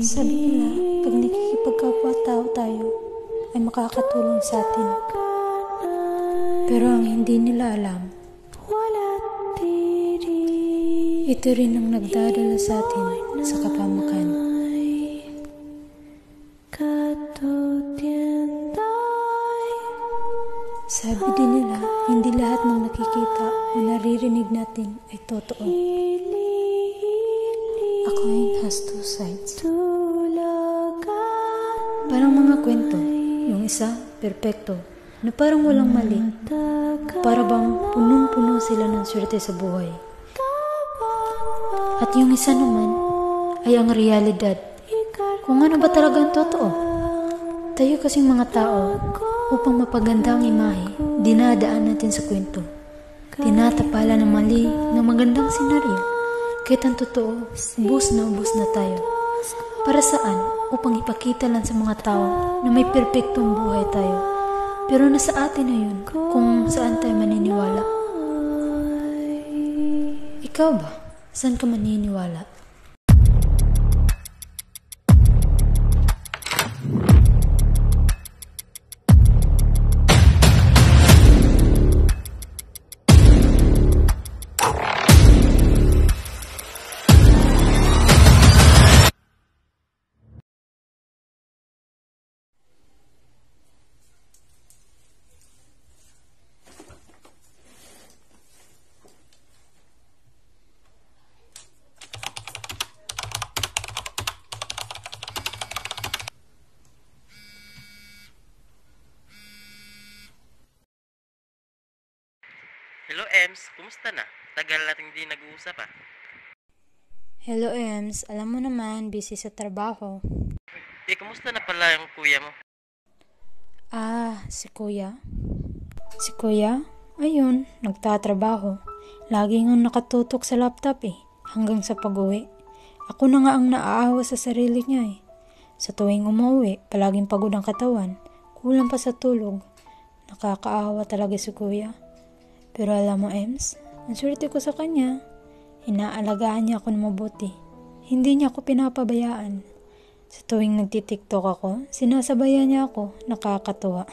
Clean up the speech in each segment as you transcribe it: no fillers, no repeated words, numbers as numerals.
Sabi nila, pag nakikipagkapwa-tao tayo, ay makakatulong sa atin. Pero ang hindi nila alam, ito rin ang nagdadala sa atin sa kapamakan. Sabi din nila, hindi lahat ng nakikita o naririnig natin ay totoo. A coin has two sides. Parang mga kwento, yung isa, perpekto, na parang walang mali. Para bang punong-puno sila ng swerte sa buhay. At yung isa naman, ay ang realidad. Kung ano ba talaga ang totoo. Tayo kasing mga tao, upang mapaganda ang imahe, dinadaan natin sa kwento. Tinatapala ng mali ng magandang senaryo. Kahit ang totoo, ubos na tayo. Para saan? Upang ipakita lang sa mga tao na may perpektong buhay tayo. Pero nasa atin na yun kung saan tayo maniniwala. Ikaw ba? Saan ka maniniwala? Hello, Ems. Kumusta na? Tagal nating di nag-uusap ah. Hello, Ems. Alam mo naman, busy sa trabaho. Kumusta na pala yung kuya mo? Si Kuya? Si Kuya? Ayun, nagtatrabaho. Lagi nga nakatutok sa laptop hanggang sa pag-uwi. Ako na nga ang naaawa sa sarili niya Sa tuwing umuwi, palaging pagod ang katawan. Kulang pa sa tulog. Nakakaawa talaga si Kuya. Pero alam mo, Ems, ang swerte ko sa kanya. Inaalagaan niya ako na mabuti. Hindi niya ako pinapabayaan. Sa tuwing nagtitiktok ako, sinasabayan niya ako, nakakatuwa.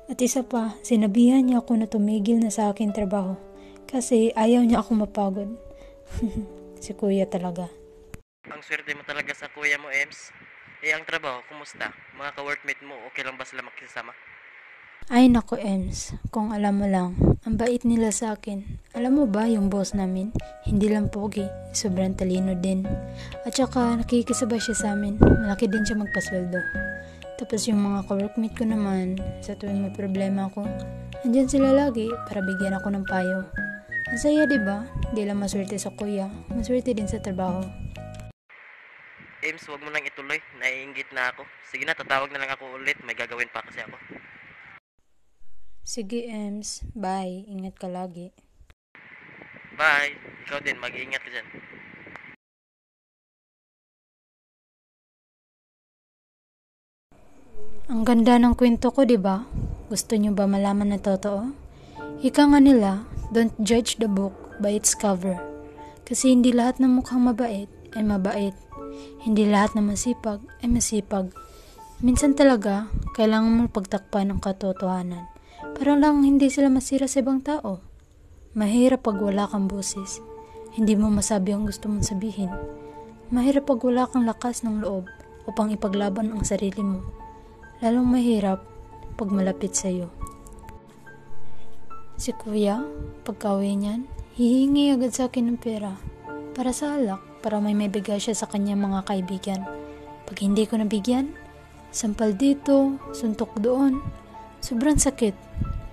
At isa pa, sinabihan niya ako na tumigil na sa akin trabaho kasi ayaw niya ako mapagod. Si Kuya talaga. Ang swerte mo talaga sa kuya mo, Ems. Ang trabaho, kumusta? Mga ka-workmate mo, okay lang ba sila makisama? Ay nako, Ems, kung alam mo lang, ang bait nila sa akin. Alam mo ba yung boss namin, hindi lang pogi, sobrang talino din. At saka nakikisabay siya sa amin, malaki din siya magpasweldo. Tapos yung mga ka-workmate ko naman, sa tuwing may problema ako, andyan sila lagi para bigyan ako ng payo. Ang saya, diba? Di lang maswerte sa kuya, maswerte din sa trabaho. Ems, wag mo nang ituloy, naiinggit na ako. Sige na, tatawag na lang ako ulit, may gagawin pa kasi ako. Sige, Ems. Bye. Ingat ka lagi. Bye. Ikaw din, mag-iingat ka dyan. Ang ganda ng kwento ko, diba? Gusto nyo ba malaman na totoo? Ika nga nila, don't judge the book by its cover. Kasi hindi lahat ng mukhang mabait ay mabait. Hindi lahat ng masipag ay masipag. Minsan talaga, kailangan mo pagtakpan ng katotohanan. Para lang hindi sila masira sa ibang tao. Mahirap pag wala kang boses. Hindi mo masabi ang gusto mong sabihin. Mahirap pag wala kang lakas ng loob upang ipaglaban ang sarili mo. Lalong mahirap pag malapit sa'yo. Si Kuya, pagka-uwi niyan, hihingi agad sa akin ng pera para sa alak, para may bigay siya sa kanya mga kaibigan. Pag hindi ko nabigyan, sampal dito, suntok doon. Sobrang sakit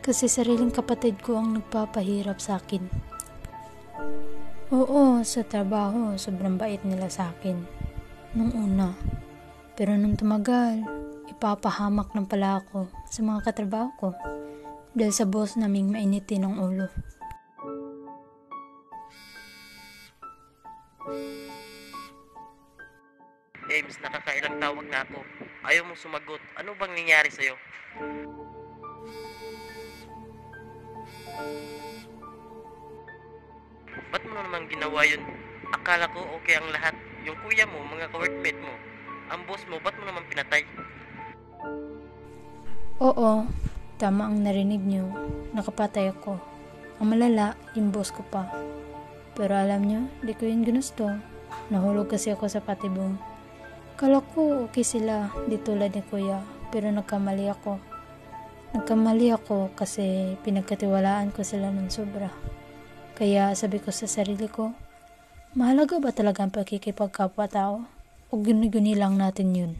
kasi sariling kapatid ko ang nagpapahirap sa akin. Oo, sa trabaho, sobrang bait nila sa akin. Nung una. Pero nung tumagal, ipapahamak ng pala ako sa mga katrabaho ko dahil sa boss naming mainitin ng ulo. Ems, nakakailang tawag na ako. Ayaw mong sumagot. Ano bang nangyari sa'yo? Ba't mo naman ginawa yun? Akala ko okay ang lahat. Yung kuya mo, mga ka-workmate mo. Ang boss mo, ba't mo naman pinatay? Oo, tama ang narinig niyo. Nakapatay ako. Ang malala, yung boss ko pa. Pero alam niyo, di ko yun ginusto. Nahulog kasi ako sa patibong. Kala ko okay sila, di tulad ni kuya. Pero nagkamali ako. Nagkamali ako kasi pinagkatiwalaan ko sila ng sobra. Kaya sabi ko sa sarili ko, mahalaga ba talaga ang pagkikipagkapwa-tao? O guni-guni lang natin yun?